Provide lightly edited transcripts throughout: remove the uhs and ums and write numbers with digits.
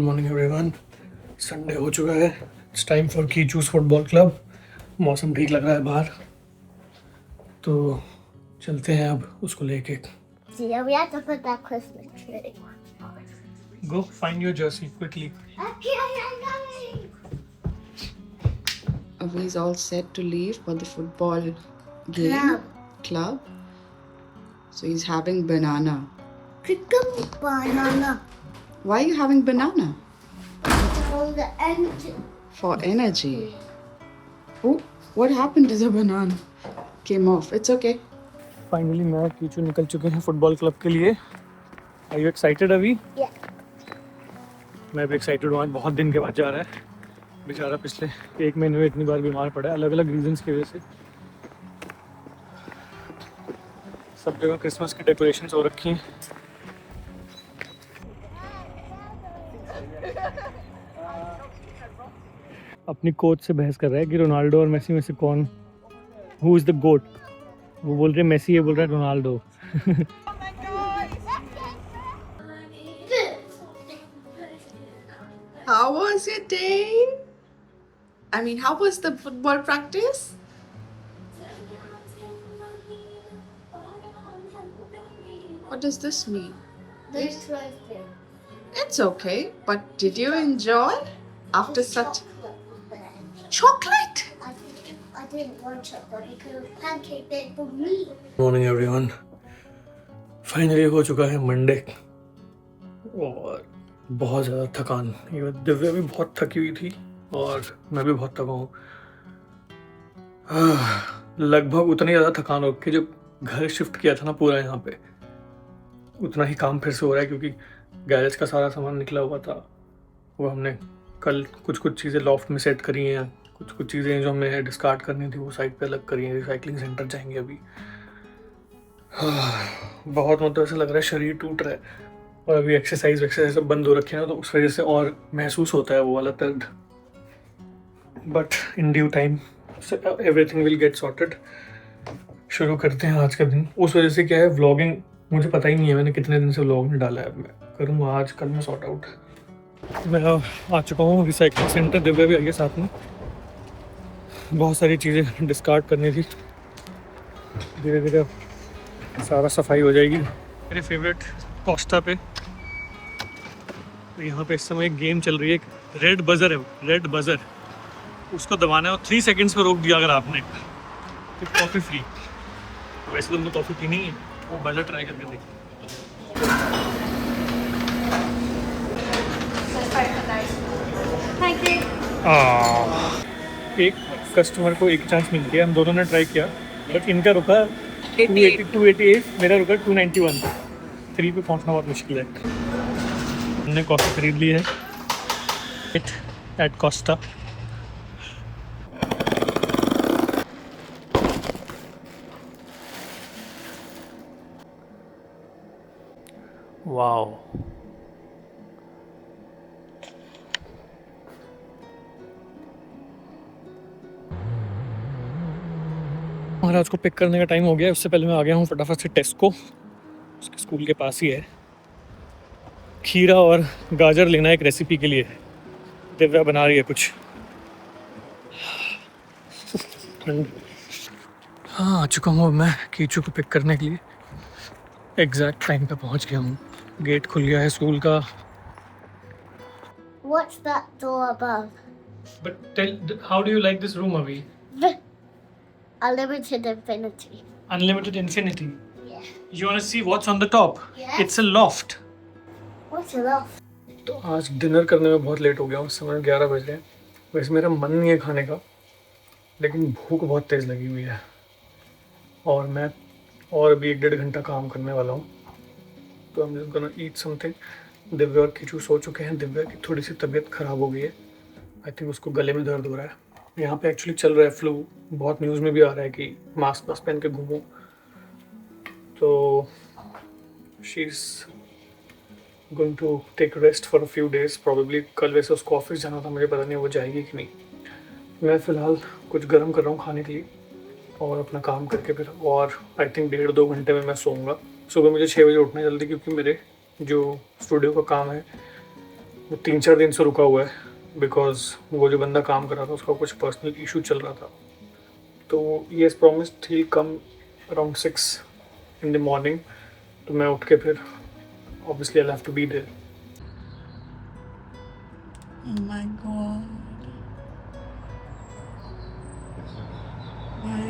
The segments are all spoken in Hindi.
Good morning everyone. संडे हो चुका है। इट्स टाइम फॉर कीचूस फुटबॉल क्लब। मौसम ठीक लग रहा है बाहर, तो चलते हैं अब उसको लेके। Yeah, we have to put that Christmas tree. Go find your Jersey quickly. Okay, I'm coming. He's all set to leave for the football game club. So he's having banana. Chicken banana. Why are you having banana? For the end. For energy. Oh, what happened to the banana? Came off. It's okay. Finally मैं और कीचू निकल चुके हैं फुटबॉल क्लब के लिए। आर यू एक्साइटेड अभी? Yeah. मैं भी एक्साइटेड हूँ। आज बहुत दिन के बाद जा रहा है। बेचारा पिछले 1 महीने में इतनी बार बीमार पड़ा है, अलग अलग रीजंस की वजह से। सब जगह क्रिसमस की डेकोरेशंस हो रखी हैं। अपनी कोच से बहस कर रहा है कि रोनाल्डो और मेसी में से कौन, हु इज द गोट। वो बोल रहे मेसी, ये बोल रहा है Ronaldo. How was your day? I mean, how was the football practice? What does this mean? This right there. It's okay, but did you enjoy after such chocolate? I didn't want chocolate because pancake bake for me. Morning everyone. Finally हो चुका है मंडे और बहुत ज़्यादा थकान। ये दिव्या भी बहुत थकी हुई थी और मैं भी बहुत थका हूँ। लगभग उतनी ज़्यादा थकान हो कि जब घर शिफ्ट किया था ना पूरा यहाँ पे, उतना ही काम फिर से हो रहा है क्योंकि गैरेज का सारा सामान निकला हुआ था। वो हमने कल कुछ चीज़ें लॉफ्ट में सेट करी हैं, कुछ चीज़ें जो हमें डिस्कार्ड करनी थी वो साइड पे अलग करी हैं। रिसाइकलिंग सेंटर जाएंगे अभी। बहुत मतलब ऐसा लग रहा है शरीर टूट रहा है, और अभी एक्सरसाइज सब बंद हो रखे हैं तो उस वजह से और महसूस होता है वो वाला दर्द। But in due time everything will get sorted. शुरू करते हैं आज का दिन। उस वजह से क्या है, व्लॉगिंग मुझे पता ही नहीं है मैंने कितने दिन से व्लॉग नहीं डाला है। मैं करूँगा आज कल में सॉर्ट आउट। मैं आ चुका हूँ रिसाइकलिंग सेंटर। दिव्या भी आई है साथ में। बहुत सारी चीज़ें डिस्कार्ड करनी थी, धीरे धीरे सारा सफाई हो जाएगी। मेरे फेवरेट कोस्टा पे तो यहाँ पे इस समय एक गेम चल रही है, रेड बजर है। रेड बजर, उसको दबाना है और 3 सेकंड्स पे रोक दिया अगर आपने तो कॉफ़ी फ्री। वैसे तो मुझे कॉफ़ी पीनी है, वो बजर ट्राई करके देखिए। Thank you. एक कस्टमर को एक चांस मिल गया, हम दोनों ने ट्राई किया बट इनका रुका 288, मेरा रुका 291। 3 पे पहुंचना बहुत मुश्किल है। हमने कॉफ़ी खरीद ली है एट कोस्टा। वाओ, महाराज को पिक करने का टाइम हो गया। उससे पहले मैं आ गया हूँ फटाफट से टेस्को, उसके स्कूल के पास ही है। खीरा और गाजर लेना है एक रेसिपी के लिए। दिव्या बना रही है कुछ। हाँ, आ चुका हूँ अब मैं कीचू को पिक करने के लिए। एग्जैक्ट टाइम पे पहुँच गया हूँ। गेट खुल गया है स्कूल का। What's that door above? But tell, how do you like this room, Avi? Unlimited infinity. Unlimited infinity. Yeah. You want to see what's on the top? Yeah. It's a loft. What's a loft? तो आज डिनर करने में बहुत लेट हो गया। उस समय 11 बज रहे हैं। वैसे मेरा मन नहीं है खाने का, लेकिन भूख बहुत तेज़ लगी हुई है और मैं और अभी 1-1.5 घंटा काम करने वाला हूँ। तो I'm just gonna eat something। Divya और कीचू सो चुके हैं। दिव्या की थोड़ी सी तबीयत ख़राब हो गई है। आई थिंक उसको गले में दर्द हो रहा है। यहाँ पे एक्चुअली चल रहा है फ्लू, बहुत न्यूज़ में भी आ रहा है कि मास्क पहन के घूमो। तो she is going to take rest for a few days probably. कल वैसे उसको ऑफिस जाना था, मुझे पता नहीं वो जाएगी कि नहीं। मैं फ़िलहाल कुछ गर्म कर रहा हूँ खाने के लिए और अपना काम करके फिर और आई थिंक 1.5-2 घंटे में मैं सोऊंगा। सुबह मुझे 6 बजे उठना है जल्दी, क्योंकि मेरे जो स्टूडियो का काम है वो 3-4 दिन से रुका हुआ है बिकॉज वो जो बंदा काम कर रहा था उसका कुछ पर्सनल इशू चल रहा था. तो ये promised he come around 6 in the morning. तो मैं उठ के फिर obviously I'll have to be there. Oh my god. Why?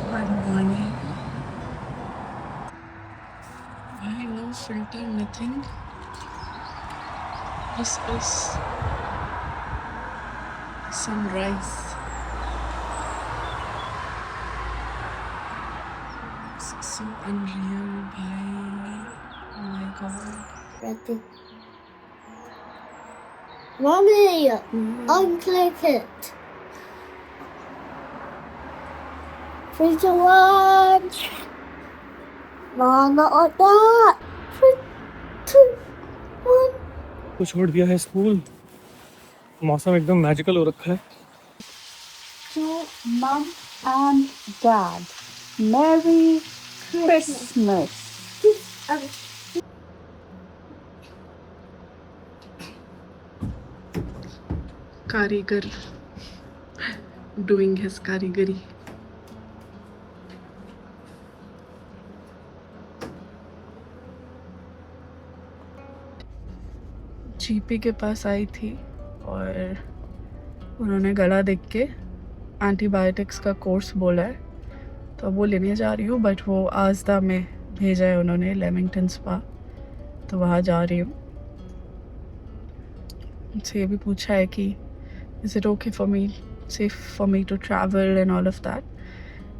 Why morning? Why no filter, nothing? This is sunrise. This is so unreal, bhai. Oh my god. Ready. Mommy, unclick it. 3, 2, 1. No, not that. 3, 2, 1. तो छोड़ दिया है स्कूल. मौसम एकदम मैजिकल हो रखा है. To Mom and Dad, Merry Christmas. कारीगर doing his कारीगरी. जीपी के पास आई थी और उन्होंने गला देख के एंटीबायोटिक्स का कोर्स बोला है, तो अब वो लेने जा रही हूँ. बट वो आजदा में भेजा है उन्होंने, लेमिंगटन स्पा, तो वहाँ जा रही हूँ. मुझसे ये भी पूछा है कि is it okay for me, safe for me to travel and all of that,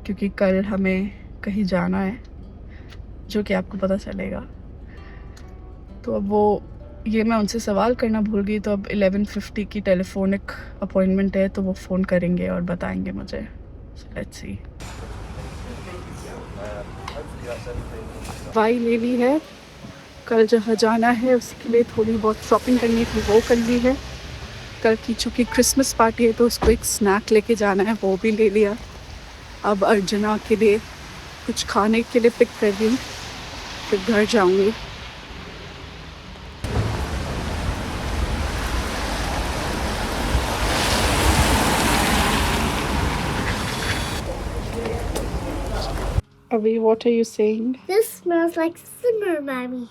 क्योंकि कल हमें कहीं जाना है जो कि आपको पता चलेगा. तो अब वो ये मैं उनसे सवाल करना भूल गई, तो अब 11:50 की टेलीफोनिक अपॉइंटमेंट है, तो वो फ़ोन करेंगे और बताएंगे मुझे. Let's see. दवाई ले ली है, कल जहाँ जाना है उसके लिए थोड़ी बहुत शॉपिंग करनी थी वो कर ली है. कल की चूँकि क्रिसमस पार्टी है तो उसको एक स्नैक लेके जाना है, वो भी ले लिया. अब अर्चना के लिए कुछ खाने के लिए पिक कर रही हूँ, फिर घर जाऊँगी. Avi, what are you saying? This smells like summer, Mommy.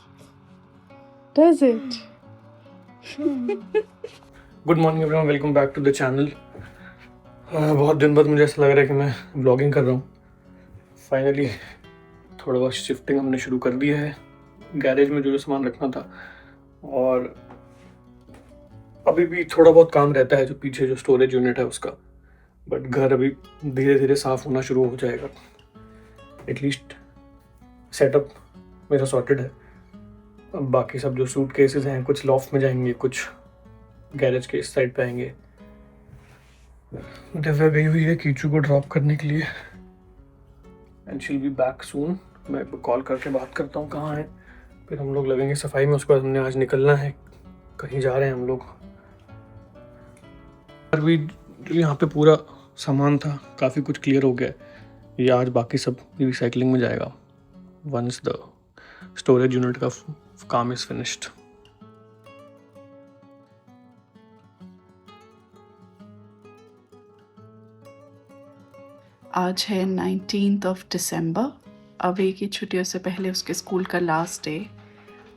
Does it? Good morning everyone, welcome back to the channel. बहुत दिन बाद मुझे ऐसा लग रहा है कि मैं ब्लॉगिंग कर रहा हूँ. फाइनली थोड़ा बहुत शिफ्टिंग हमने शुरू कर दिया है, गैरेज में जो सामान रखना था. और अभी भी थोड़ा बहुत काम रहता है जो पीछे जो स्टोरेज यूनिट है उसका, बट घर अभी धीरे धीरे साफ होना शुरू हो जाएगा. एटलीस्ट सेटअप मेरा सॉर्टेड है. अब बाकी सब जो सूट केसेस हैं कुछ लॉफ्ट में जाएंगे, कुछ गैरेज के इस साइड पे आएंगे. दिव्या गई हुई है कीचू को ड्रॉप करने के लिए and she'll be back soon. मैं कॉल करके बात करता हूँ कहाँ है, फिर हम लोग लगेंगे सफाई में. उसके बाद हमने आज निकलना है, कहीं जा रहे हैं हम लोग. अभी जो यहाँ पे पूरा सामान था काफ़ी कुछ क्लियर हो गया है. ये आज बाकी सब रिसाइकलिंग में जाएगा वंस द स्टोरेज यूनिट का काम इज फिनिश्ड. आज है 19th December. अवे की छुट्टियों से पहले उसके स्कूल का लास्ट डे,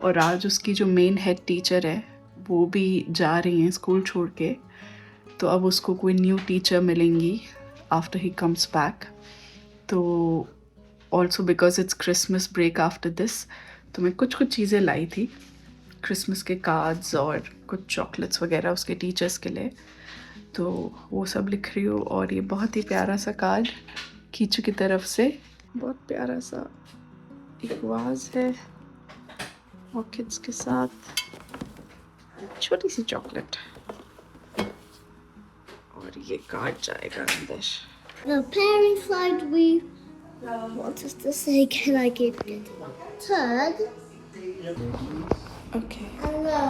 और आज उसकी जो मेन हेड टीचर है वो भी जा रही हैं स्कूल छोड़ के. तो अब उसको कोई न्यू टीचर मिलेंगी आफ्टर ही कम्स बैक. तो also because it's Christmas break after this, तो मैं कुछ चीज़ें लाई थी, क्रिसमस के कार्ड्स और कुछ चॉकलेट्स वगैरह उसके टीचर्स के लिए. तो वो सब लिख रही हूँ. और ये बहुत ही प्यारा सा कार्ड कीचू की तरफ से, बहुत प्यारा सा एक वाज है ऑर्किड्स के साथ, छोटी सी चॉकलेट, और ये कार्ड जाएगा अंदर. The parent slide we want us to say, can I give it? Third. Okay. Hello.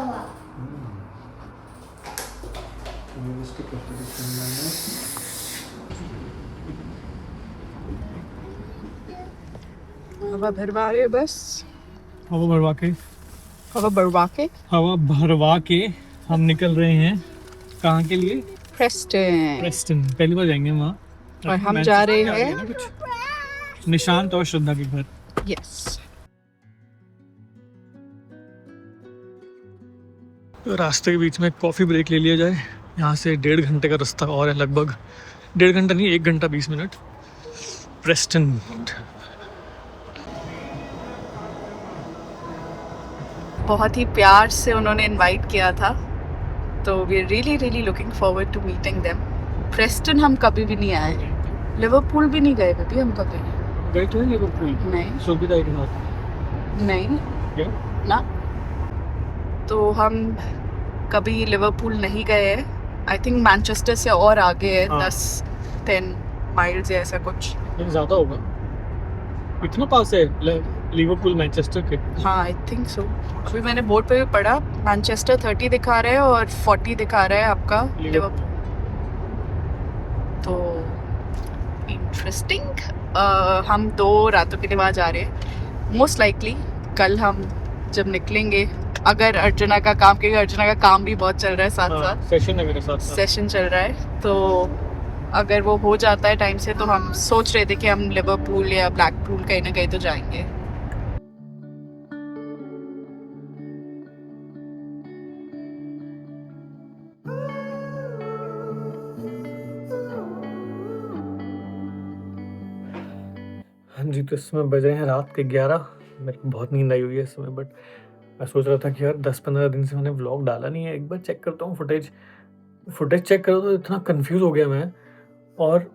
हवा भरवा रहे बस. हवा भरवा के हम निकल रहे हैं कहाँ के लिए? प्रेस्टन। पहली बार जाएंगे वहाँ। और हम जा रहे हैं निशांत और श्रद्धा के घर। यस। तो रास्ते के बीच में कॉफ़ी ब्रेक ले लिया जाए। यहाँ से 1.5 घंटे का रास्ता और है, लगभग 1.5 घंटा नहीं, 1 घंटा 20 मिनट। प्रेस्टन। बहुत ही प्यार से उन्होंने इनवाइट किया था, तो we are really looking forward to meeting them. Preston हम कभी भी नहीं आए, लिवरपूल भी नहीं गए कभी हम कभी। गए थे लिवरपूल? नहीं। शोभिता के साथ? नहीं। क्या? ना, तो हम कभी लिवरपूल नहीं गए हैं। आई थिंक मैनचेस्टर से और आगे है, 10-10 माइल्स या ऐसा कुछ। ज़्यादा होगा, इतना पास है लिवरपूल मैनचेस्टर के? हाँ, आई थिंक सो। अभी मैंने बोर्ड पे भी पढ़ा, मैनचेस्टर 30 दिखा रहा है और 40 दिखा रहा है आपका लिवरपूल। तो इंटरेस्टिंग। हम 2 रातों के लिए वहाँ जा रहे हैं। मोस्ट लाइकली कल हम जब निकलेंगे, अगर अर्चना का काम, क्योंकि अर्चना का काम भी बहुत चल रहा है साथ साथ, सेशन है मेरे साथ। सेशन चल रहा है, तो अगर वो हो जाता है टाइम से तो हम सोच रहे थे कि हम लिवरपूल या ब्लैकपूल कहीं ना कहीं तो जाएंगे। हाँ जी, तो इस समय बज रहे हैं रात के 11। मेरे को बहुत नींद आई हुई है इस समय, बट मैं सोच रहा था कि यार 10-15 दिन से मैंने व्लॉग डाला नहीं है, एक बार चेक करता हूँ फुटेज चेक करो। तो इतना कंफ्यूज हो गया मैं, और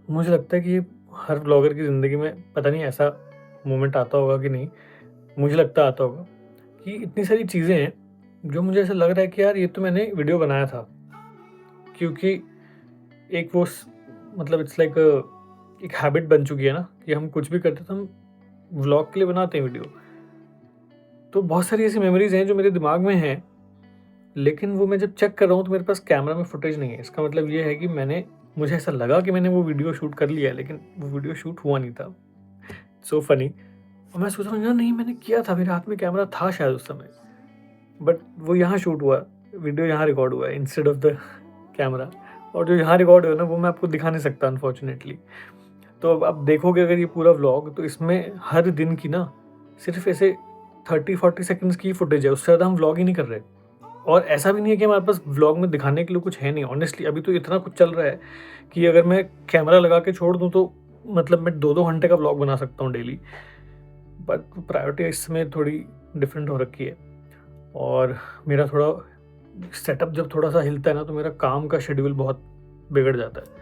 मुझे लगता है कि हर व्लॉगर की ज़िंदगी में पता नहीं ऐसा मोमेंट आता होगा कि नहीं, मुझे लगता आता होगा कि इतनी सारी चीज़ें हैं जो मुझे ऐसा लग रहा है कि यार ये तो मैंने वीडियो बनाया था। क्योंकि एक वो मतलब इट्स लाइक एक हैबिट बन चुकी है ना कि हम कुछ भी करते तो हम व्लॉग के लिए बनाते हैं वीडियो। तो बहुत सारी ऐसी मेमोरीज हैं जो मेरे दिमाग में हैं, लेकिन वो मैं जब चेक कर रहा हूँ तो मेरे पास कैमरा में फुटेज नहीं है। इसका मतलब ये है कि मुझे ऐसा लगा कि मैंने वो वीडियो शूट कर लिया है, लेकिन वो वीडियो शूट हुआ नहीं था। So funny. और मैं सोच रहा हूँ यार नहीं, मैंने किया था, मेरे हाथ में कैमरा था शायद उस समय, बट वो यहाँ शूट हुआ, वीडियो यहाँ रिकॉर्ड हुआ है इंस्टेड ऑफ द कैमरा। और जो यहाँ रिकॉर्ड हुआ ना वो मैं आपको दिखा नहीं सकता अनफॉर्चुनेटली। तो अब आप देखोगे अगर ये पूरा व्लॉग, तो इसमें हर दिन की ना सिर्फ ऐसे 30-40 सेकंड्स की फुटेज है, उससे ज़्यादा हम व्लॉग ही नहीं कर रहे। और ऐसा भी नहीं है कि हमारे पास व्लॉग में दिखाने के लिए कुछ है नहीं। ऑनेस्टली अभी तो इतना कुछ चल रहा है कि अगर मैं कैमरा लगा के छोड़ दूँ तो मतलब मैं 2-2 घंटे का व्लॉग बना सकता हूँ डेली। बट प्रायोरिटी इस समय थोड़ी डिफरेंट हो रखी है, और मेरा थोड़ा सेटअप जब थोड़ा सा हिलता है ना तो मेरा काम का शेड्यूल बहुत बिगड़ जाता है।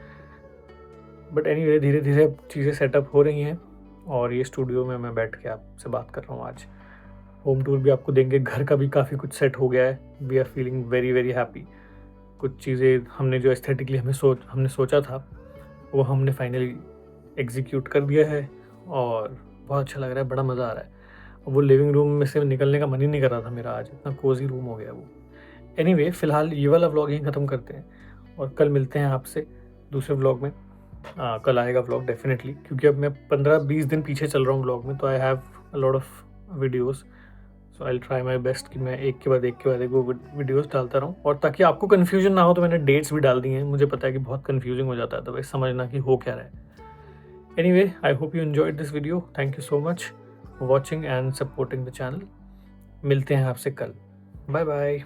बट एनीवे धीरे धीरे चीज़ें सेटअप हो रही हैं, और ये स्टूडियो में मैं बैठ के आपसे बात कर रहा हूँ आज। होम टूर भी आपको देंगे, घर का भी काफ़ी कुछ सेट हो गया है। We are feeling very happy. कुछ चीज़ें हमने जो एस्थेटिकली हमने सोचा था वो हमने फाइनली एग्जीक्यूट कर दिया है, और बहुत अच्छा लग रहा है, बड़ा मज़ा आ रहा है। वो लिविंग रूम में से निकलने का मन ही नहीं कर रहा था मेरा, आज इतना कोजी रूम हो गया वो। एनीवे फ़िलहाल ये वाला व्लॉग यहीं ख़त्म करते हैं, और कल मिलते हैं आपसे दूसरे व्लॉग में। कल आएगा व्लॉग डेफिनेटली, क्योंकि अब मैं 15-20 दिन पीछे चल रहा हूँ व्लॉग में, तो I have a lot of videos. So I will try my best कि मैं एक के बाद एक वो वीडियोज़ डालता रहूँ। और ताकि आपको कन्फ्यूजन ना हो तो मैंने डेट्स भी डाल दी हैं। मुझे पता है कि बहुत कन्फ्यूजिंग हो जाता है, तो वैसे समझना कि हो क्या रहा है। Anyway, I hope you enjoyed this video. Thank you so much for watching and supporting the channel. मिलते हैं आपसे कल। Bye bye.